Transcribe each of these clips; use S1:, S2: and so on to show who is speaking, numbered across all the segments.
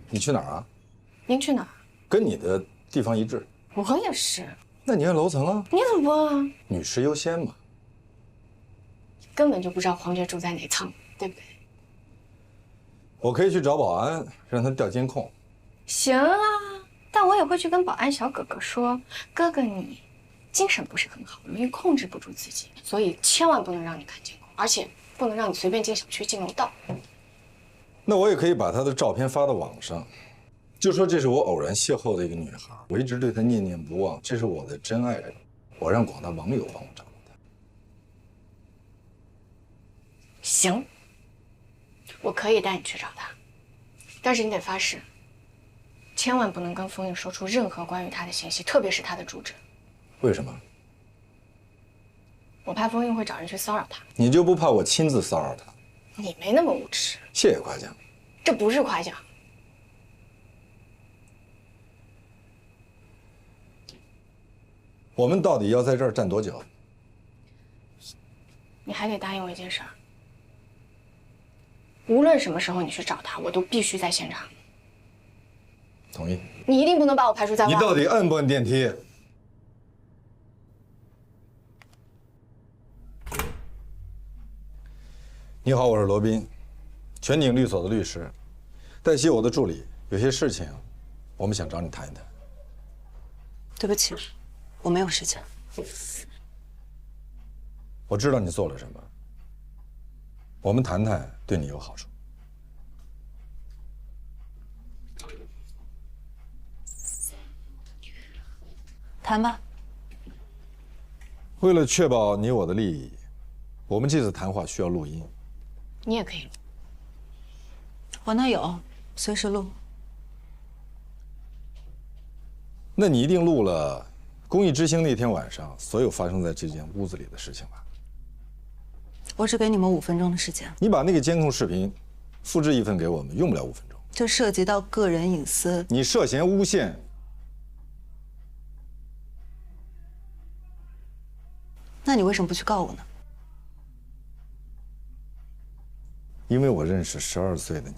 S1: 你去哪儿啊？
S2: 您去哪儿？
S1: 跟你的地方一致。
S2: 我也是。
S1: 那你按楼层啊？
S2: 你怎么不问啊？
S1: 女士优先嘛。
S2: 根本就不知道黄觉住在哪层，对不对？
S1: 我可以去找保安，让他调监控。
S2: 行啊，但我也会去跟保安小哥哥说，哥哥你精神不是很好，容易控制不住自己，所以千万不能让你看监控，而且不能让你随便进小区、进楼道。
S1: 那我也可以把她的照片发到网上，就说这是我偶然邂逅的一个女孩，我一直对她念念不忘，这是我的真爱人，我让广大网友帮我找到她。
S2: 行，我可以带你去找她，但是你得发誓，千万不能跟封印说出任何关于她的信息，特别是她的住址。
S1: 为什么？
S2: 我怕封印会找人去骚扰她。
S1: 你就不怕我亲自骚扰她？
S2: 你没那么无耻。
S1: 谢谢夸奖。
S2: 这不是夸奖。
S1: 我们到底要在这儿站多久？
S2: 你还得答应我一件事儿，无论什么时候你去找他，我都必须在现场。
S1: 同意。
S2: 你一定不能把我排除在外。
S1: 你到底按不按电梯？你好，我是罗宾，全景律所的律师，黛西我的助理。有些事情，我们想找你谈一谈。
S3: 对不起，我没有时间。
S1: 我知道你做了什么，我们谈谈对你有好处。
S3: 谈吧。
S1: 为了确保你我的利益，我们这次谈话需要录音。
S2: 你也可以录。
S3: 我那有，随时录。
S1: 那你一定录了公益之星那天晚上所有发生在这间屋子里的事情吧？
S3: 我只给你们5分钟的时间。
S1: 你把那个监控视频复制一份给我们，用不了5分钟。
S3: 这涉及到个人隐私。
S1: 你涉嫌诬陷。
S3: 那你为什么不去告我呢？
S1: 因为我认识12岁的你，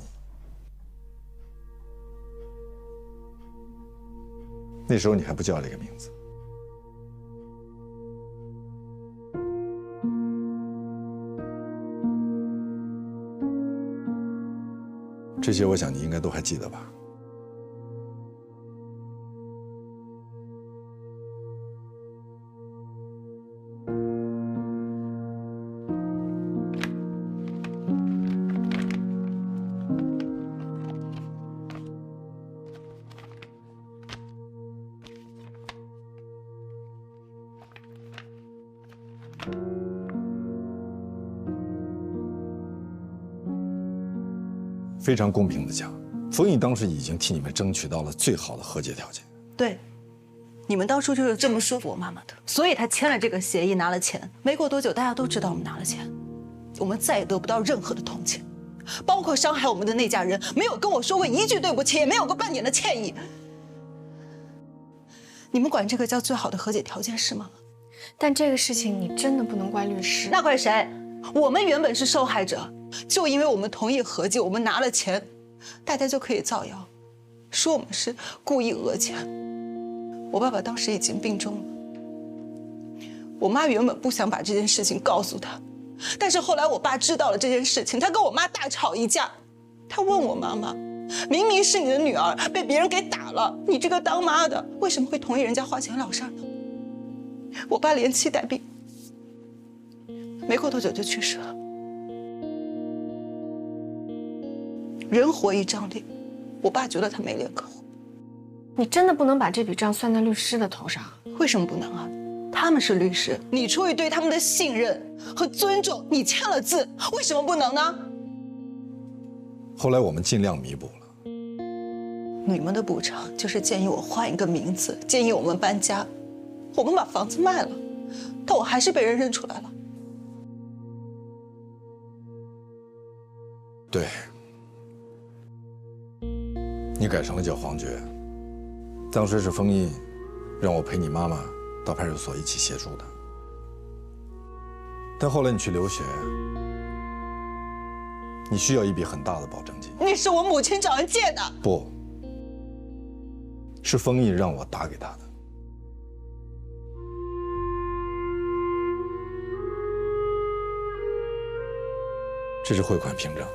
S1: 那时候你还不叫这个名字。这些我想你应该都还记得吧？非常公平的讲，封印当时已经替你们争取到了最好的和解条件。
S3: 对，你们当初就是这么说服我妈妈的，所以她签了这个协议，拿了钱。没过多久，大家都知道我们拿了钱，我们再也得不到任何的同情，包括伤害我们的那家人，没有跟我说过一句对不起，也没有过半点的歉意。你们管这个叫最好的和解条件是吗？
S2: 但这个事情你真的不能怪律师。
S3: 那怪谁？我们原本是受害者，就因为我们同意和解，我们拿了钱，大家就可以造谣，说我们是故意讹钱。我爸爸当时已经病重了，我妈原本不想把这件事情告诉他，但是后来我爸知道了这件事情，他跟我妈大吵一架。他问我妈妈，明明是你的女儿被别人给打了，你这个当妈的为什么会同意人家花钱了事呢？我爸连妻带病，没过多久就去世了。人活一张脸，我爸觉得他没脸可活。
S2: 你真的不能把这笔账算在律师的头上？
S3: 为什么不能啊？他们是律师，你出于对他们的信任和尊重，你签了字，为什么不能呢？
S1: 后来我们尽量弥补了。
S3: 你们的补偿就是建议我换一个名字，建议我们搬家。我们把房子卖了，但我还是被人认出来了。
S1: 对，你改成了叫黄觉。当时是封印让我陪你妈妈到派出所一起协助的，但后来你去留学，你需要一笔很大的保证金。
S3: 那是我母亲找人借的。
S1: 不，是封印让我打给他的。这是汇款凭证。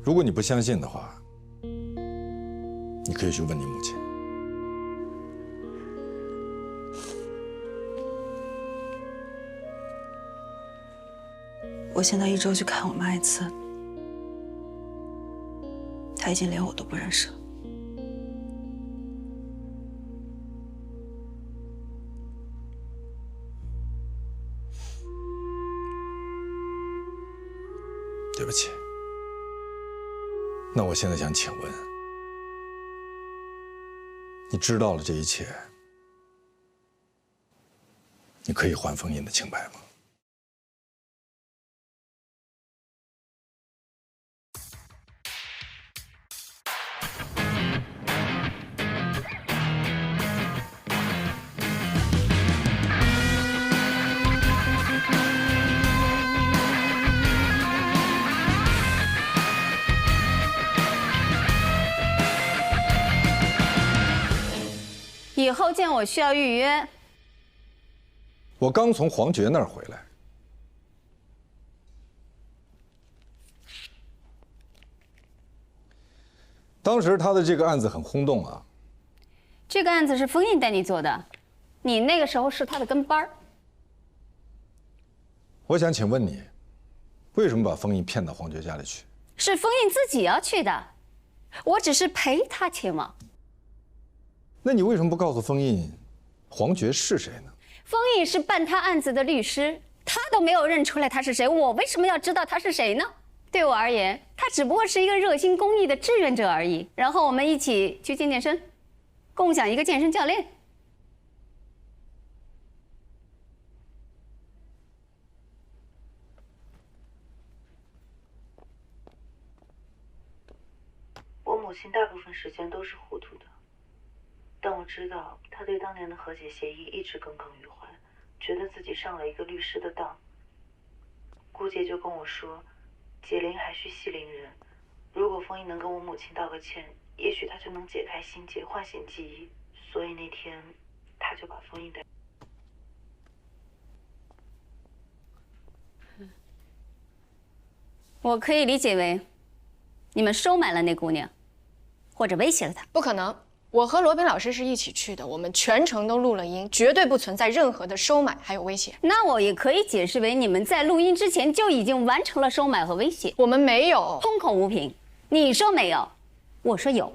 S1: 如果你不相信的话，你可以去问你母亲。
S3: 我现在1周去看我妈1次，她已经连我都不认识了。
S1: 对不起。那我现在想请问，你知道了这一切，你可以还封印的清白吗？
S4: 以后见我需要预约。
S1: 我刚从黄觉那儿回来，当时他的这个案子很轰动啊。
S4: 这个案子是封印带你做的，你那个时候是他的跟班儿。
S1: 我想请问你，为什么把封印骗到黄觉家里去？
S4: 是封印自己要去的，我只是陪他前往。
S1: 那你为什么不告诉封印，黄觉是谁呢？
S4: 封印是办他案子的律师，他都没有认出来他是谁，我为什么要知道他是谁呢？对我而言，他只不过是一个热心公益的志愿者而已。然后我们一起去健身，共享一个健身教练。
S5: 我母亲大部分时间都是糊涂的。但我知道，他对当年的和解协议一直耿耿于怀，觉得自己上了一个律师的当。姑姐就跟我说，解铃还须系铃人，如果封印能跟我母亲道个歉，也许他就能解开心结，唤醒记忆。所以那天，他就把封印带。
S4: 我可以理解为，你们收买了那姑娘，或者威胁了她。
S2: 不可能。我和罗宾老师是一起去的，我们全程都录了音，绝对不存在任何的收买还有威胁。
S4: 那我也可以解释为，你们在录音之前就已经完成了收买和威胁。
S2: 我们没有，
S4: 空口无凭。你说没有，我说有。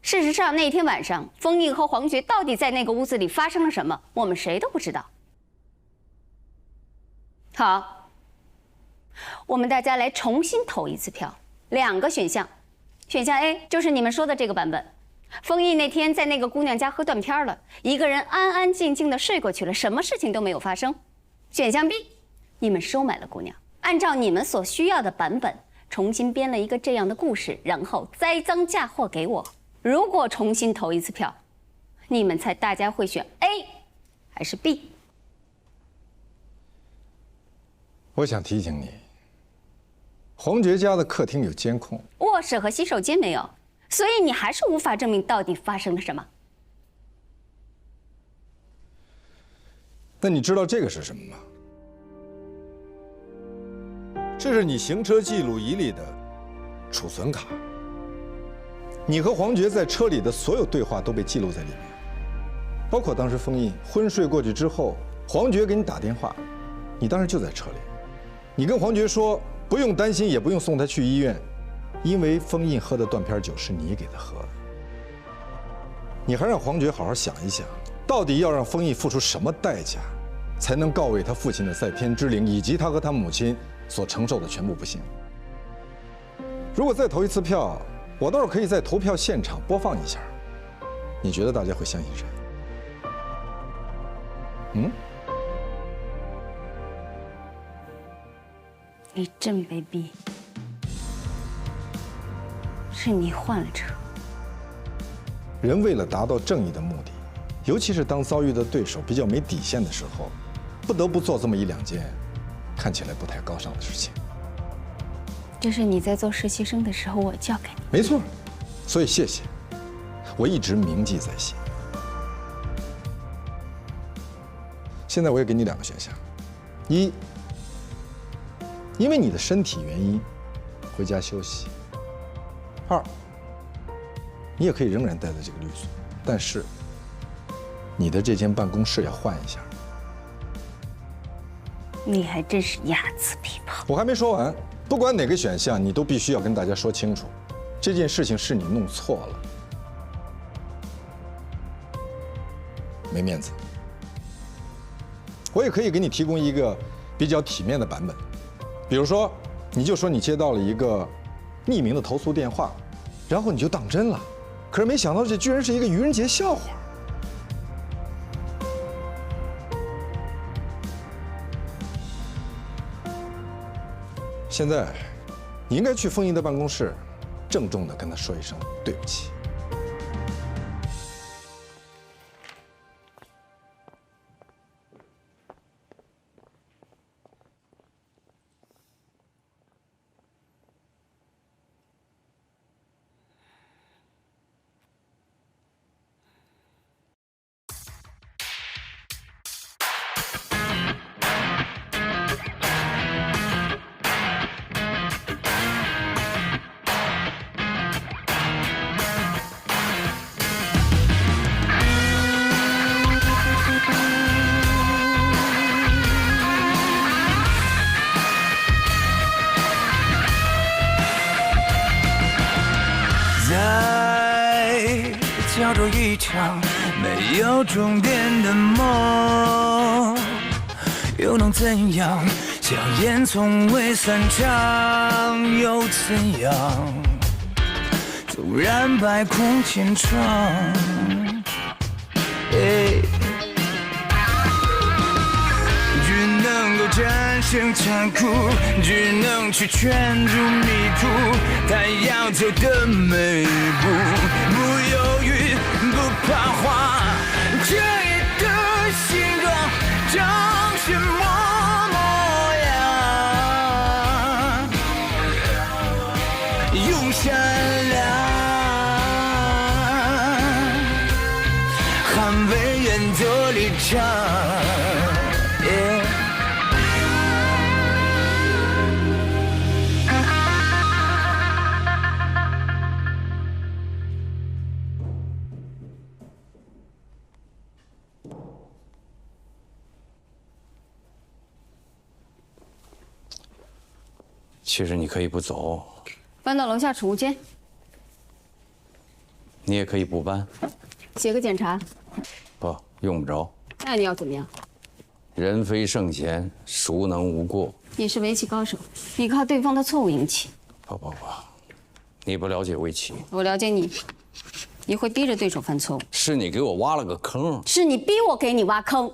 S4: 事实上，那天晚上，封印和黄觉到底在那个屋子里发生了什么，我们谁都不知道。好。我们大家来重新投一次票，2个选项，选项 A 就是你们说的这个版本，封印那天在那个姑娘家喝断片了，一个人安安静静的睡过去了，什么事情都没有发生。选项 B， 你们收买了姑娘，按照你们所需要的版本重新编了一个这样的故事，然后栽赃嫁祸给我。如果重新投一次票，你们猜大家会选 A 还是 B？
S1: 我想提醒你，黄觉家的客厅有监控，
S4: 卧室和洗手间没有，所以你还是无法证明到底发生了什么。
S1: 那你知道这个是什么吗？这是你行车记录仪里的储存卡，你和黄觉在车里的所有对话都被记录在里面，包括当时封印昏睡过去之后，黄觉给你打电话，你当时就在车里。你跟黄觉说不用担心，也不用送他去医院，因为封印喝的断片酒是你给他喝的。你还让黄觉好好想一想，到底要让封印付出什么代价，才能告慰他父亲的在天之灵，以及他和他母亲所承受的全部不幸。如果再投一次票，我倒是可以在投票现场播放一下，你觉得大家会相信谁？
S4: 你真卑鄙，是你换了车。
S1: 人为了达到正义的目的，尤其是当遭遇的对手比较没底线的时候，不得不做这么一两件看起来不太高尚的事情。
S4: 这是你在做实习生的时候我教给你。
S1: 没错，所以谢谢，我一直铭记在心。现在我也给你2个选项：一，因为你的身体原因回家休息；二，你也可以仍然待在这个律所，但是你的这间办公室要换一下。
S4: 你还真是睚眦必报。
S1: 我还没说完，不管哪个选项，你都必须要跟大家说清楚，这件事情是你弄错了，没面子。我也可以给你提供一个比较体面的版本，比如说，你就说你接到了一个匿名的投诉电话，然后你就当真了，可是没想到这居然是一个愚人节笑话。现在，你应该去丰毅的办公室，郑重地跟他说一声对不起。
S6: 叫做一场没有终点的梦，又能怎样？硝烟从未散场，又怎样？突然百孔千疮，只能够战胜残酷，只能去圈住迷途，他要走的每一步，不犹豫，不彷徨，这夜的星光长什么模样？用善良捍卫原则立场。
S7: 其实你可以不走，
S4: 搬到楼下储物间，
S7: 你也可以不搬，
S4: 写个检查。
S7: 不用不着。
S4: 那你要怎么样？
S7: 人非圣贤，孰能无过？
S4: 你是围棋高手，你靠对方的错误赢棋。
S7: 不，你不了解围棋。
S4: 我了解你，你会逼着对手犯错误。
S7: 是你给我挖了个坑。
S4: 是你逼我给你挖坑。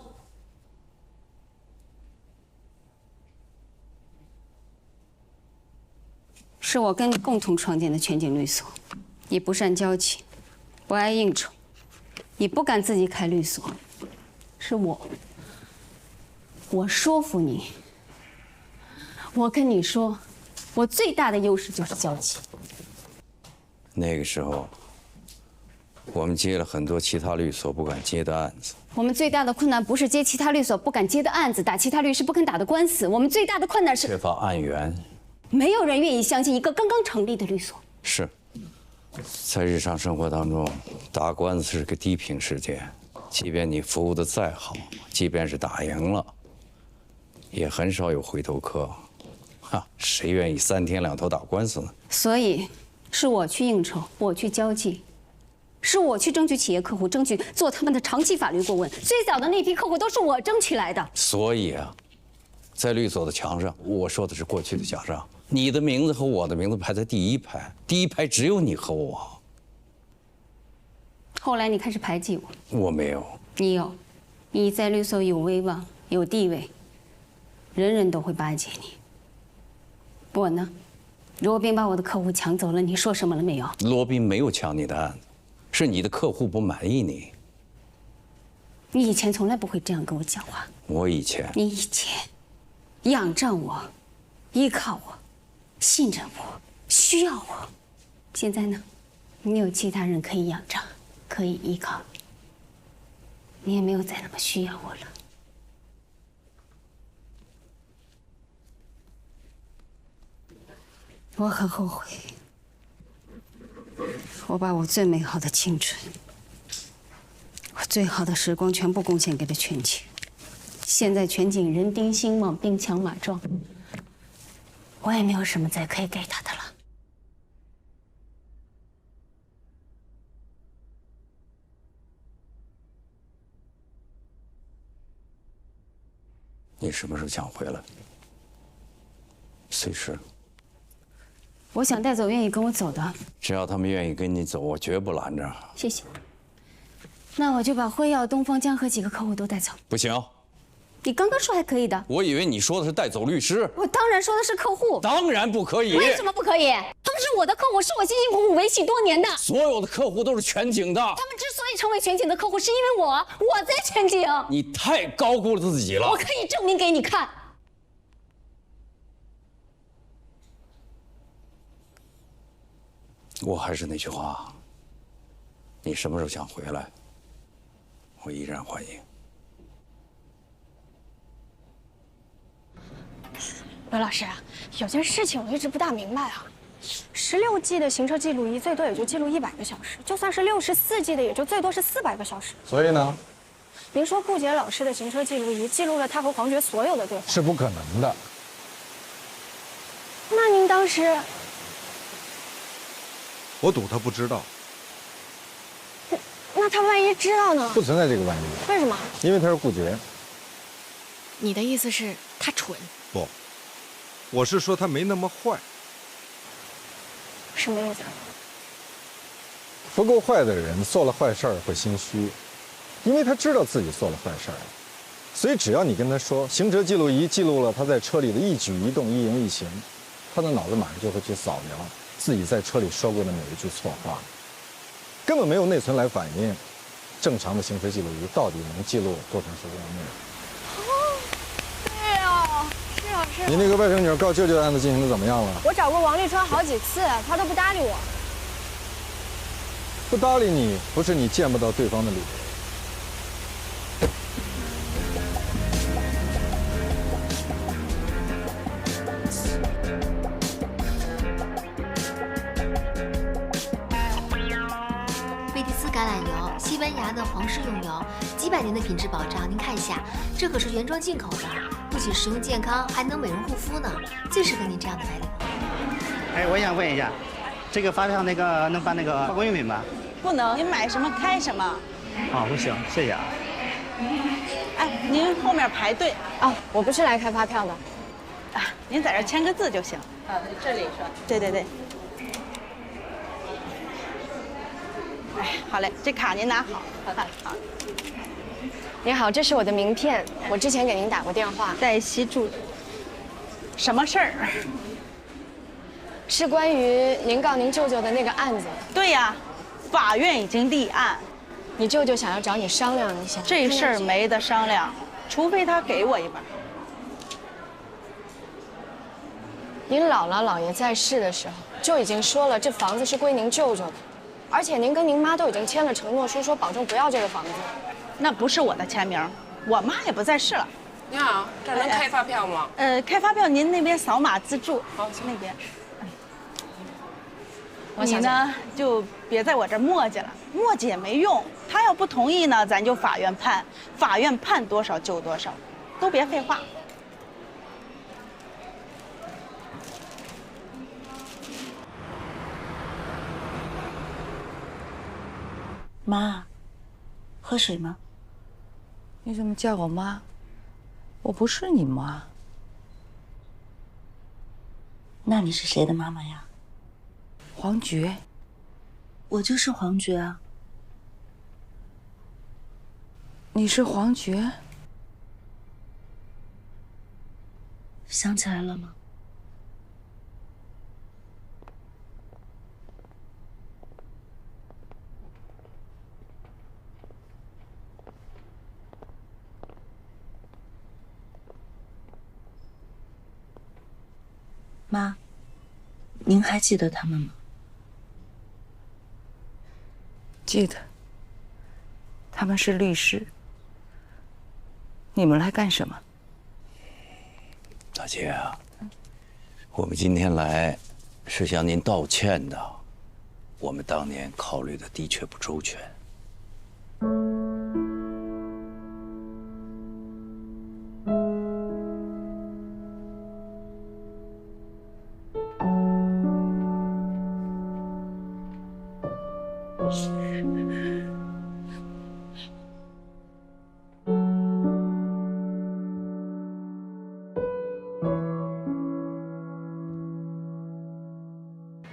S4: 是我跟你共同创建的全景律所，你不善交际，不爱应酬，你不敢自己开律所，是我说服你。我跟你说，我最大的优势就是交际。
S7: 那个时候，我们接了很多其他律所不敢接的案子。
S4: 我们最大的困难不是接其他律所不敢接的案子，打其他律师不肯打的官司，我们最大的困难是
S7: 缺乏案源。
S4: 没有人愿意相信一个刚刚成立的律所。
S7: 是，在日常生活当中，打官司是个低频事件，即便你服务的再好，即便是打赢了，也很少有回头客。谁愿意3天2头打官司呢？
S4: 所以，是我去应酬，我去交际，是我去争取企业客户，争取做他们的长期法律顾问。最早的那批客户都是我争取来的。
S7: 所以啊，在律所的墙上，我说的是过去的墙上，你的名字和我的名字排在第一排，第一排只有你和我。
S4: 后来你开始排挤我。
S7: 我没有。
S4: 你有，你在律所有威望，有地位，人人都会巴结你。我呢，罗宾把我的客户抢走了，你说什么了没有？
S7: 罗宾没有抢你的案子，是你的客户不满意你。
S4: 你以前从来不会这样跟我讲话。
S7: 我以前，
S4: 你以前仰仗我，依靠我，信任我，需要我。现在呢，你有其他人可以仰仗，可以依靠，你也没有再那么需要我了。我很后悔，我把我最美好的青春，我最好的时光全部贡献给了全景。现在全景人丁兴旺，兵强马壮，我也没有什么再可以给他的了。
S7: 你什么时候想回来？随时。
S4: 我想带走愿意跟我走的，
S7: 只要他们愿意跟你走，我绝不拦着。
S4: 谢谢。那我就把辉耀、东方江和几个客户都带走。
S7: 不行，
S4: 你刚刚说还可以的。
S7: 我以为你说的是带走律师。
S4: 我当然说的是客户。
S7: 当然不可以。
S4: 为什么不可以？他们是我的客户，是我辛辛苦苦维系多年的。
S7: 所有的客户都是全景的。
S4: 他们之所以成为全景的客户，是因为我在全景。
S7: 你太高估了自己了。
S4: 我可以证明给你看。
S7: 我还是那句话，你什么时候想回来，我依然欢迎。
S2: 刘老师，有件事情我一直不大明白啊。16G 的行车记录仪最多也就记录100个小时，就算是64G 的，也就最多是400个小时。
S1: 所以呢？
S2: 您说顾杰老师的行车记录仪记录了他和黄觉所有的对话，
S1: 是不可能的。
S2: 那您当时？
S1: 我赌他不知道。
S2: 那他万一知道呢？
S1: 不存在这个万一。
S2: 为什么？
S1: 因为他是顾杰。
S2: 你的意思是他蠢？
S1: 不，我是说他没那么坏。
S2: 什么意思？
S1: 不够坏的人做了坏事儿会心虚，因为他知道自己做了坏事儿，所以只要你跟他说行车记录仪记录了他在车里的一举一动、一言一行，他的脑子马上就会去扫描自己在车里说过的每一句错话，根本没有内存来反映正常的行车记录仪到底能记录多长时间的内容。
S2: 哦，对哦，是啊是啊。
S1: 你那个外甥女告舅舅的案子进行的怎么样了？
S2: 我找过王立川好几次，他都不搭理我。
S1: 不搭理你不是你见不到对方的理由。
S8: 贝蒂斯橄榄油，西班牙的皇室用油，几百年的品质保障。您看一下，这可是原装进口的，不仅实用健康，还能美容护肤呢，最适合您这样的白领。
S9: 哎，我想问一下，这个发票那个能办那个化工用品吗？
S3: 不能，你买什么开什么。
S9: 哦，不行，谢谢啊。
S3: 哎，您后面排队
S2: 哦，我不是来开发票的。
S3: 啊，您在这签个字就行。啊，这里是吧？对对对。哎，好嘞，这卡您拿好。好的，好。
S2: 您好，这是我的名片，我之前给您打过电话。
S3: 黛西住。什么事儿？
S2: 是关于您告您舅舅的那个案子。
S3: 对呀，法院已经立案。
S2: 你舅舅想要找你商量一下。
S3: 这事儿没得商量，除非他给我一半。
S2: 您姥姥姥爷在世的时候就已经说了，这房子是归您舅舅的，而且您跟您妈都已经签了承诺书，说保证不要这个房子。
S3: 那不是我的签名，我妈也不在世了。
S10: 你好，这儿能开发票吗？
S3: 开发票您那边扫码自助。好，那边。你呢就别在我这儿磨叽了，磨叽也没用。他要不同意呢，咱就法院判，法院判多少就多少，都别废话。
S11: 妈，喝水吗？
S12: 你怎么叫我妈？我不是你妈。
S11: 那你是谁的妈妈呀？
S12: 黄觉。
S11: 我就是黄觉啊。
S12: 你是黄觉？
S11: 想起来了吗？妈，您还记得他们吗？
S12: 记得。他们是律师。你们来干什么？
S7: 大姐啊，我们今天来是向您道歉的。我们当年考虑的的确不周全。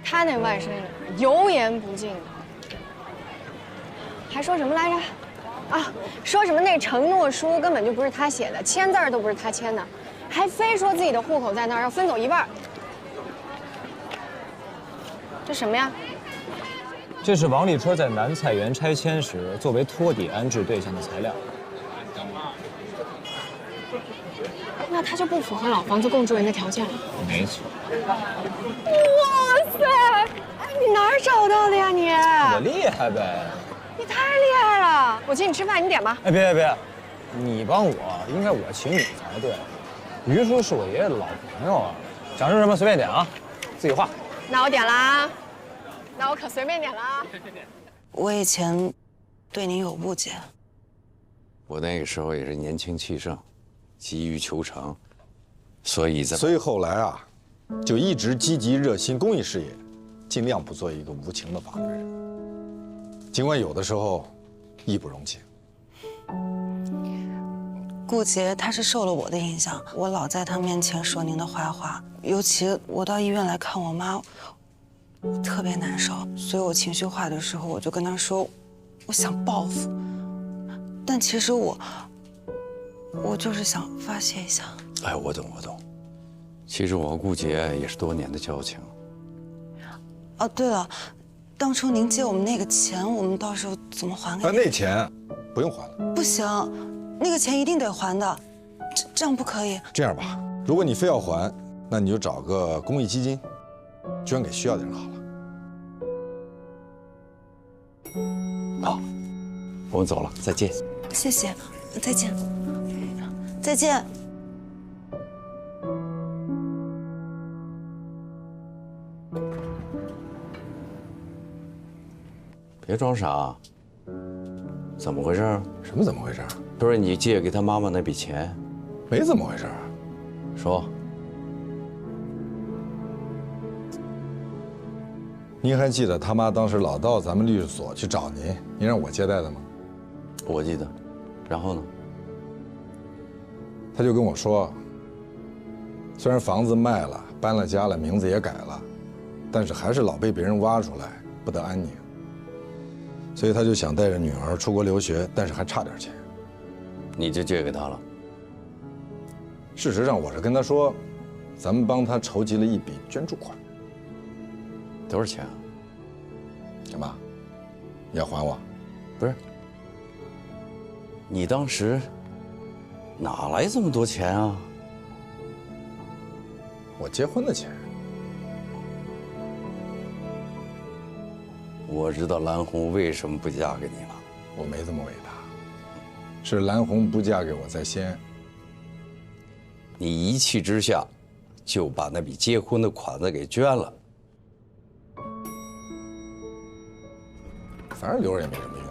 S2: 他那外甥女油盐不进的，还说什么来着？啊，说什么那承诺书根本就不是他写的，签字都不是他签的，还非说自己的户口在那儿，要分走一半。这什么呀？
S13: 这是王立春在南菜园拆迁时作为托底安置对象的材料。
S2: 那他就不符合老房子供住人的条件了。
S13: 没错。
S2: 哇塞！哎，你哪儿找到的呀你？
S13: 我厉害呗。
S2: 你太厉害了！我请你吃饭，你点吧。
S13: 哎，别，你帮我，应该我请你才对。于叔是我爷爷的老朋友啊，想吃什么随便点啊，自己画。
S2: 那我点啦，那我可随便点啦。
S3: 我以前对您有误解。
S7: 我那个时候也是年轻气盛，急于求成，所以
S1: 后来啊，就一直积极热心公益事业，尽量不做一个无情的法律人。尽管有的时候义不容情。
S3: 顾杰他是受了我的影响，我老在他面前说您的坏话，尤其我到医院来看我妈，我特别难受，所以我情绪化的时候，我就跟他说，我想报复，但其实我就是想发泄一下。
S7: 哎，我懂。其实我和顾杰也是多年的交情。
S3: 哦，对了，当初您借我们那个钱，我们到时候怎么还给你？
S1: 那钱不用还了。
S3: 不行，那个钱一定得还的，这样不可以。
S1: 这样吧，如果你非要还，那你就找个公益基金，捐给需要的人好了。
S7: 好，我们走了，再见。
S3: 谢谢，再见。再见。
S7: 别装傻，怎么回事？
S1: 什么怎么回事？
S7: 不是你借给他妈妈那笔钱，
S1: 没怎么回事。
S7: 说，
S1: 您还记得他妈当时老到咱们律师所去找您，您让我接待的吗？
S7: 我记得。然后呢？
S1: 他就跟我说，虽然房子卖了，搬了家了，名字也改了，但是还是老被别人挖出来，不得安宁。所以他就想带着女儿出国留学，但是还差点钱。
S7: 你就借给他了？
S1: 事实上，我是跟他说，咱们帮他筹集了一笔捐助款。
S7: 多少钱啊？
S1: 干嘛？你要还我？
S7: 不是。你当时哪来这么多钱啊？
S1: 我结婚的钱。
S7: 我知道蓝红为什么不嫁给你了。
S1: 我没这么伟大，是蓝红不嫁给我在先。
S7: 你一气之下就把那笔结婚的款子给捐了，
S1: 反正留着也没什么用。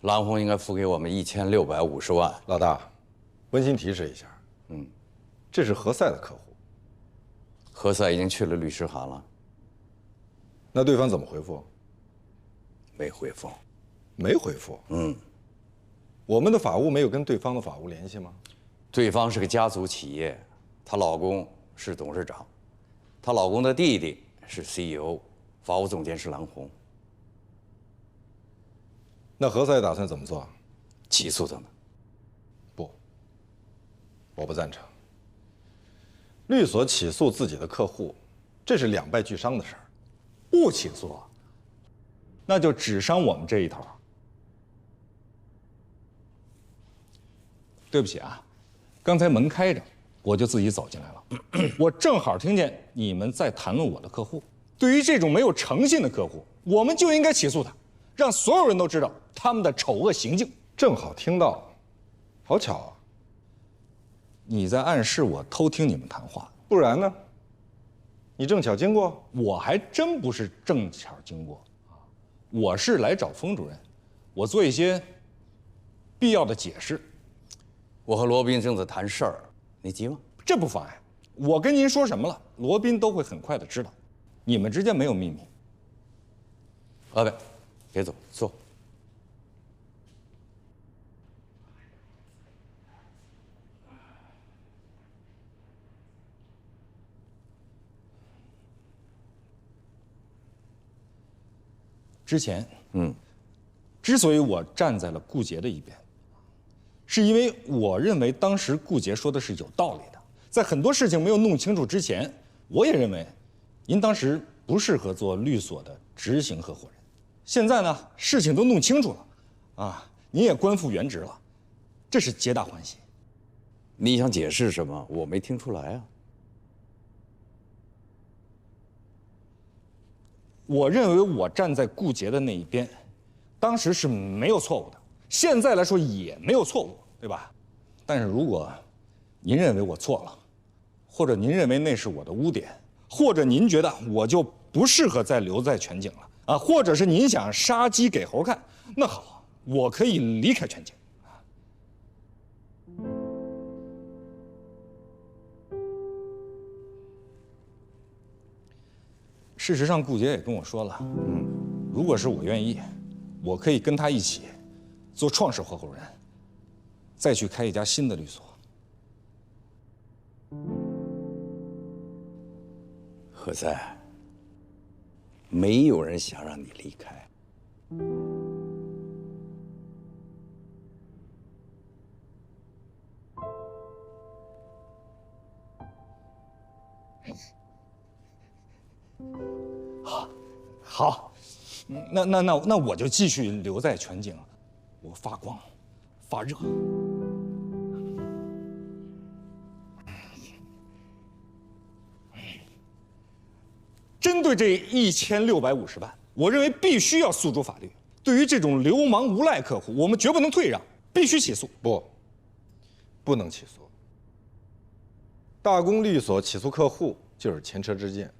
S7: 蓝红应该付给我们1650万。
S1: 老大，温馨提示一下，这是何塞的客户。
S7: 何塞已经去了律师函了。
S1: 那对方怎么回复？
S7: 没回复。
S1: 没回复。我们的法务没有跟对方的法务联系吗？
S7: 对方是个家族企业，她老公是董事长，她老公的弟弟是 CEO， 法务总监是蓝红。
S1: 那何塞打算怎么做？
S7: 起诉他们？
S1: 不，我不赞成。律所起诉自己的客户，这是两败俱伤的事儿。
S14: 不起诉，那就只伤我们这一头。对不起啊，刚才门开着，我就自己走进来了。我正好听见你们在谈论我的客户。对于这种没有诚信的客户，我们就应该起诉他，让所有人都知道他们的丑恶行径。
S1: 正好听到，好巧啊！
S14: 你在暗示我偷听你们谈话，
S1: 不然呢？你正巧经过？
S14: 我还真不是正巧经过啊，我是来找封主任，我做一些必要的解释。
S7: 我和罗宾正在谈事儿，你急吗？
S14: 这不妨碍。我跟您说什么了，罗宾都会很快的知道。你们之间没有秘密。
S7: 阿伟，别走，坐。
S14: 之前，之所以我站在了顾杰的一边，是因为我认为当时顾杰说的是有道理的。在很多事情没有弄清楚之前，我也认为，您当时不适合做律所的执行合伙人。现在呢，事情都弄清楚了，啊，您也官复原职了，这是皆大欢喜。
S7: 你想解释什么？我没听出来啊。
S14: 我认为我站在顾杰的那一边，当时是没有错误的，现在来说也没有错误，对吧？但是如果您认为我错了，或者您认为那是我的污点，或者您觉得我就不适合再留在全景了啊，或者是您想杀鸡给猴看，那好，我可以离开全景。事实上，顾杰也跟我说了，如果是我愿意，我可以跟他一起做创始合伙人，再去开一家新的律所。
S7: 何塞，没有人想让你离开。
S14: 好，那我就继续留在全景，我发光，发热。针对这1650万，我认为必须要诉诸法律。对于这种流氓无赖客户，我们绝不能退让，必须起诉。
S1: 不能起诉。大公律所起诉客户就是前车之鉴。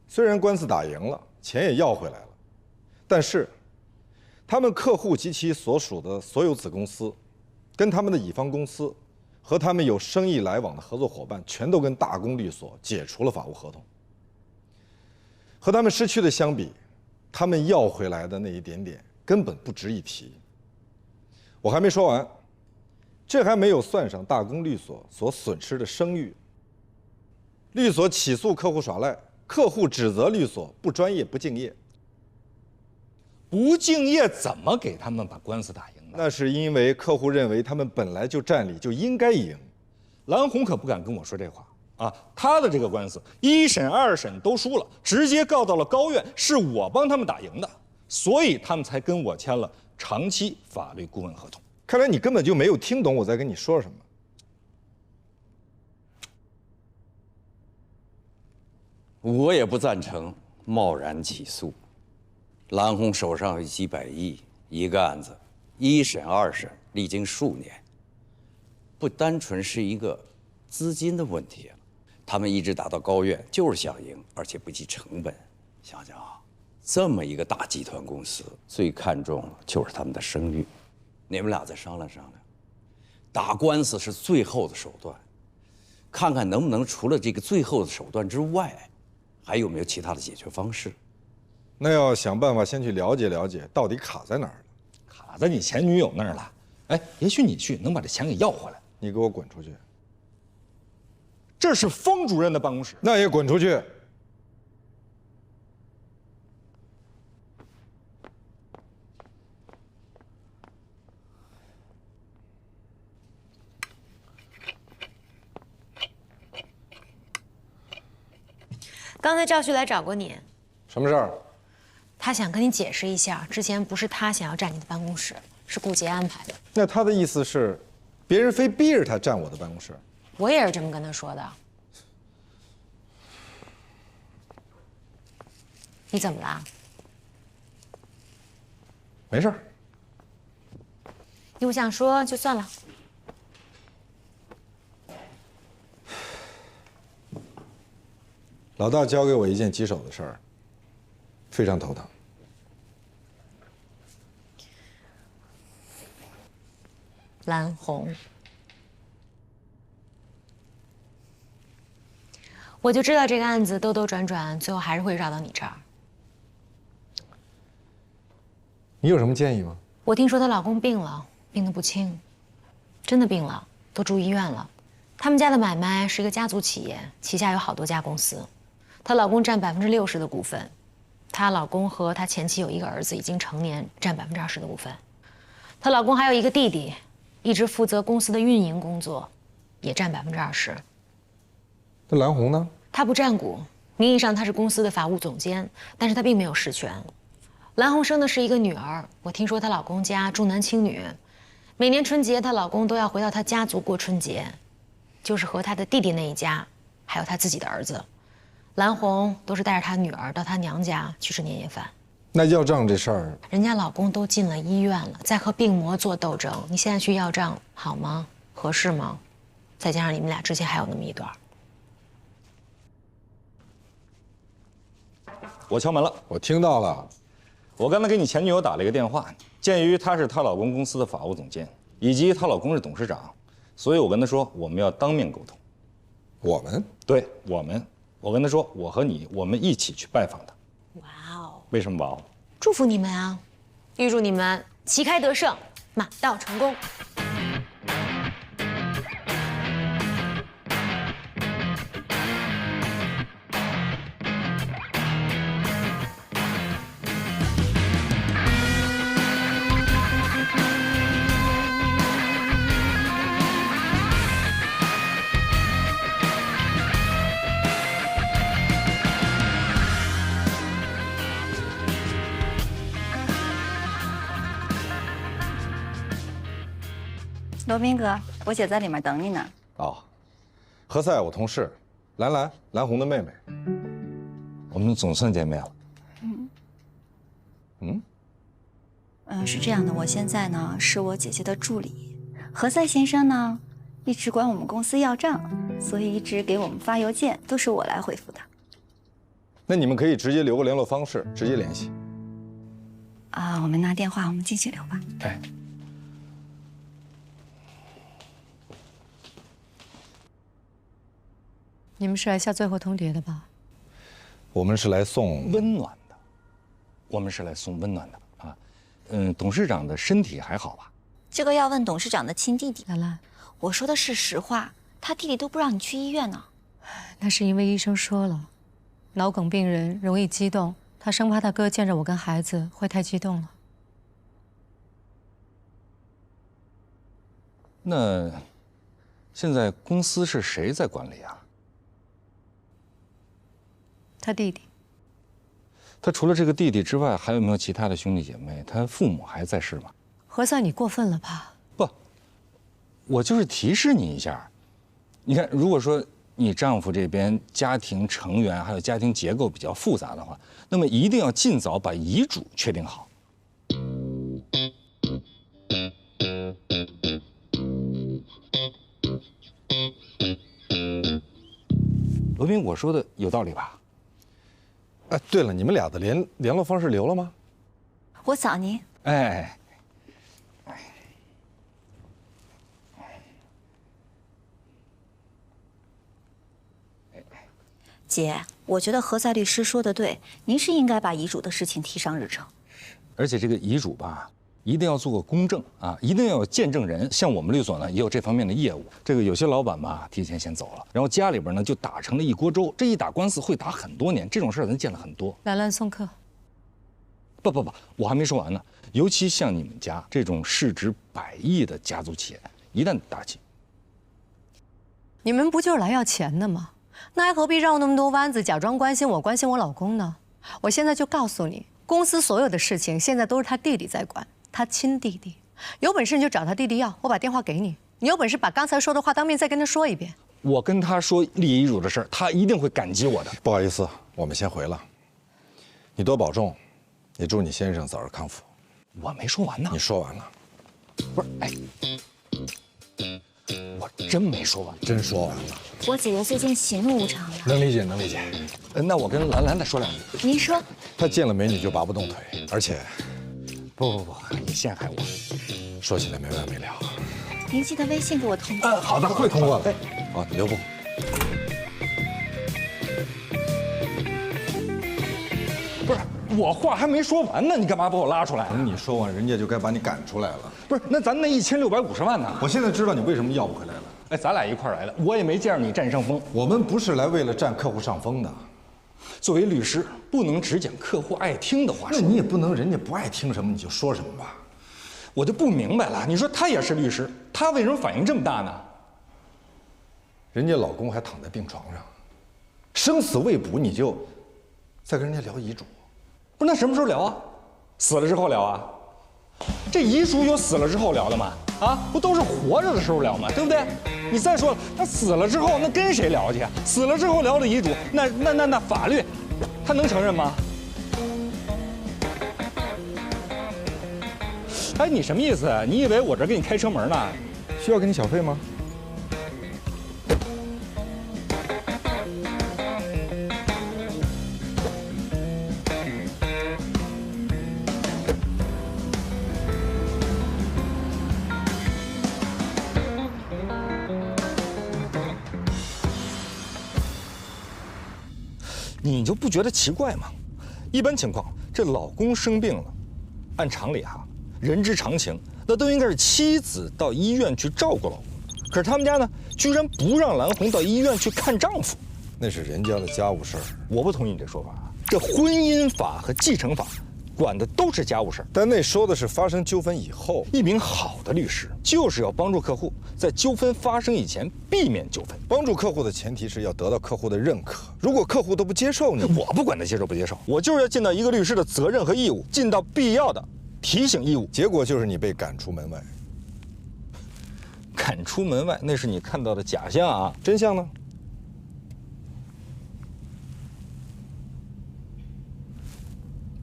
S1: 虽然官司打赢了，钱也要回来了，但是他们客户及其所属的所有子公司，跟他们的乙方公司和他们有生意来往的合作伙伴，全都跟大公律所解除了法务合同。和他们失去的相比，他们要回来的那一点点根本不值一提。我还没说完，这还没有算上大公律所所损失的声誉。律所起诉客户耍赖，客户指责律所不专业、不敬业。
S14: 不敬业怎么给他们把官司打赢的？
S1: 那是因为客户认为他们本来就占理，就应该赢。
S14: 蓝红可不敢跟我说这话啊！他的这个官司1审、2审都输了，直接告到了高院，是我帮他们打赢的，所以他们才跟我签了长期法律顾问合同。
S1: 看来你根本就没有听懂我在跟你说什么。
S7: 我也不赞成贸然起诉。蓝红手上有几百亿，一个案子，1审、2审历经数年，不单纯是一个资金的问题。他们一直打到高院，就是想赢，而且不计成本。想想啊，这么一个大集团公司，最看重的就是他们的声誉。你们俩再商量商量，打官司是最后的手段，看看能不能除了这个最后的手段之外，还有没有其他的解决方式？
S1: 那要想办法先去了解了解，到底卡在哪儿了。
S14: 卡在你前女友那儿了。哎，也许你去能把这钱给要回来。
S1: 你给我滚出去！
S14: 这是封主任的办公室，
S1: 那也滚出去！
S15: 刚才赵旭来找过你，
S1: 什么事儿？
S15: 他想跟你解释一下，之前不是他想要占你的办公室，是顾杰安排的。
S1: 那他的意思是，别人非逼着他占我的办公室。
S15: 我也是这么跟他说的。你怎么了？
S1: 没事儿。
S15: 你不想说就算了。
S1: 老大交给我一件棘手的事儿，非常头疼。
S15: 蓝红，我就知道这个案子兜兜转转，最后还是会绕到你这儿。
S1: 你有什么建议吗？
S15: 我听说她老公病了，病得不轻，真的病了，都住医院了。他们家的买卖是一个家族企业，旗下有好多家公司。她老公占60%的股份，她老公和她前妻有一个儿子已经成年，占20%的股份。她老公还有一个弟弟，一直负责公司的运营工作，也占20%。
S1: 那蓝红呢？
S15: 她不占股，名义上她是公司的法务总监，但是她并没有实权。蓝红生的是一个女儿，我听说她老公家重男轻女，每年春节她老公都要回到她家族过春节，就是和她的弟弟那一家，还有她自己的儿子。蓝红都是带着她女儿到她娘家去吃年夜饭。
S1: 那要账这事儿，
S15: 人家老公都进了医院了，在和病魔做斗争，你现在去要账好吗？合适吗？再加上你们俩之前还有那么一段。
S14: 我敲门了，
S1: 我听到了。
S14: 我刚才给你前女友打了一个电话，鉴于她是她老公公司的法务总监，以及她老公是董事长，所以我跟她说我们要当面沟通。
S1: 我们？
S14: 对，我们。我跟她说，我和你，我们一起去拜访她。
S15: 哇哦！
S14: 为什么哇哦？
S15: 祝福你们啊！预祝你们旗开得胜，马到成功。
S16: 罗宾哥，我姐在里面等你呢。
S1: 哦，何塞，我同事，蓝红的妹妹。
S14: 我们总算见面了。
S16: 是这样的，我现在呢是我姐姐的助理，何塞先生呢一直管我们公司要账，所以一直给我们发邮件，都是我来回复的。
S1: 那你们可以直接留个联络方式，直接联系。
S16: 啊，我们拿电话，我们进去留吧。
S14: 哎。
S17: 你们是来下最后通牒的吧？
S1: 我们是来送
S14: 温暖的，我们是来送温暖的啊。董事长的身体还好吧？
S16: 这个要问董事长的亲弟弟。
S17: 兰兰，
S16: 我说的是实话，他弟弟都不让你去医院呢。
S17: 那是因为医生说了，脑梗病人容易激动，他生怕他哥见着我跟孩子会太激动了。
S14: 那现在公司是谁在管理啊？
S17: 他弟弟。
S14: 他除了这个弟弟之外，还有没有其他的兄弟姐妹？他父母还在世吗？
S17: 何塞，你过分了吧？
S14: 不，我就是提示你一下。你看，如果说你丈夫这边家庭成员还有家庭结构比较复杂的话，那么一定要尽早把遗嘱确定好。罗宾，我说的有道理吧？
S1: 哎，对了，你们俩的联络方式留了吗？
S16: 我扫您。
S14: 哎，
S16: 姐，我觉得何塞律师说的对，您是应该把遗嘱的事情提上日程。
S14: 而且这个遗嘱吧，一定要做个公证啊，一定要有见证人。像我们律所呢，也有这方面的业务。这个有些老板吧，提前先走了，然后家里边呢就打成了一锅粥。这一打官司会打很多年，这种事儿咱见了很多。
S17: 兰兰送客。
S14: 不，我还没说完呢。尤其像你们家这种市值100亿的家族企业，一旦打起，
S17: 你们不就是来要钱的吗？那还何必绕那么多弯子，假装关心我老公呢？我现在就告诉你，公司所有的事情现在都是他弟弟在管，他亲弟弟。有本事你就找他弟弟要，我把电话给你。你有本事把刚才说的话当面再跟他说一遍。
S14: 我跟他说立遗嘱的事儿，他一定会感激我的。
S1: 不好意思，我们先回了。你多保重，也祝你先生早日康复。
S14: 我没说完呢。
S1: 你说完了。
S14: 不是，哎，我真没说完。
S1: 真说完了。
S8: 我姐姐最近喜怒无常的。
S1: 能理解，能理解。
S14: 那我跟兰兰再说两句。
S8: 您说。
S1: 他见了美女就拔不动腿，而且，
S14: 不，你陷害我。
S1: 说起来没完没了。
S8: 您记得微信给我通过。
S1: 好的，会通过的。好，留步。
S14: 不是，我话还没说完呢，你干嘛把我拉出来？
S1: 等你说完，人家就该把你赶出来了。
S14: 不是，那咱那1650万呢？
S1: 我现在知道你为什么要不回来了。
S14: 哎，咱俩一块儿来的，我也没见着你占上风。
S1: 我们不是来为了占客户上风的。
S14: 作为律师，不能只讲客户爱听的话。
S1: 那你也不能人家不爱听什么你就说什么吧。
S14: 我就不明白了，你说他也是律师，他为什么反应这么大呢？
S1: 人家老公还躺在病床上，生死未卜，你就再跟人家聊遗嘱。
S14: 不是，那什么时候聊啊？死了之后聊啊？这遗嘱有死了之后聊的吗？啊，不都是活着的时候聊吗？对不对？你再说了，那死了之后，那跟谁聊去？死了之后聊的遗嘱，那法律，他能承认吗？哎，你什么意思？你以为我这给你开车门呢？
S1: 需要给你小费吗？
S14: 你就不觉得奇怪吗？一般情况，这老公生病了，按常理哈，人之常情，那都应该是妻子到医院去照顾老公。可是他们家呢，居然不让兰红到医院去看丈夫，
S1: 那是人家的家务事儿。
S14: 我不同意你这说法啊。这婚姻法和继承法管的都是家务事儿，
S1: 但那说的是发生纠纷以后。
S14: 一名好的律师就是要帮助客户在纠纷发生以前避免纠纷。
S1: 帮助客户的前提是要得到客户的认可。如果客户都不接受你，
S14: 我不管他接受不接受，我就是要尽到一个律师的责任和义务，尽到必要的提醒义务。
S1: 结果就是你被赶出门外。
S14: 赶出门外，那是你看到的假象啊，
S1: 真相呢？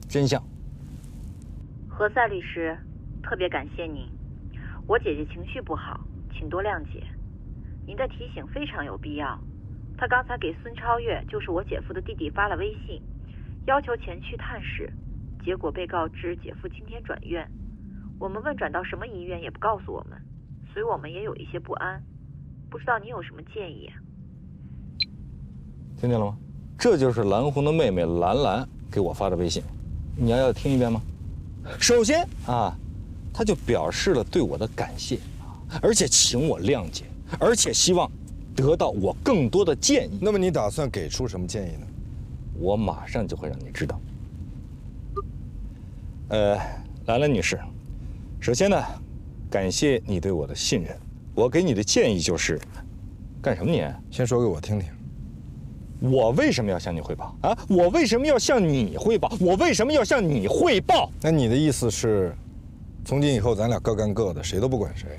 S14: 真相。
S5: 何塞律师，特别感谢您。我姐姐情绪不好，请多谅解。您的提醒非常有必要。她刚才给孙超越，就是我姐夫的弟弟发了微信，要求前去探视，结果被告知姐夫今天转院。我们问转到什么医院也不告诉我们，所以我们也有一些不安。不知道您有什么建议？
S14: 听见了吗？这就是蓝红的妹妹兰兰给我发的微信，你要听一遍吗？首先啊，她就表示了对我的感谢，而且请我谅解，而且希望得到我更多的建议。
S1: 那么你打算给出什么建议呢？
S14: 我马上就会让你知道。兰兰女士，首先呢，感谢你对我的信任。我给你的建议就是，干什么你？
S1: 先说给我听听。
S14: 我为什么要向你汇报啊？我为什么要向你汇报？我为什么要向你汇报？
S1: 那你的意思是，从今以后咱俩各干各的，谁都不管谁？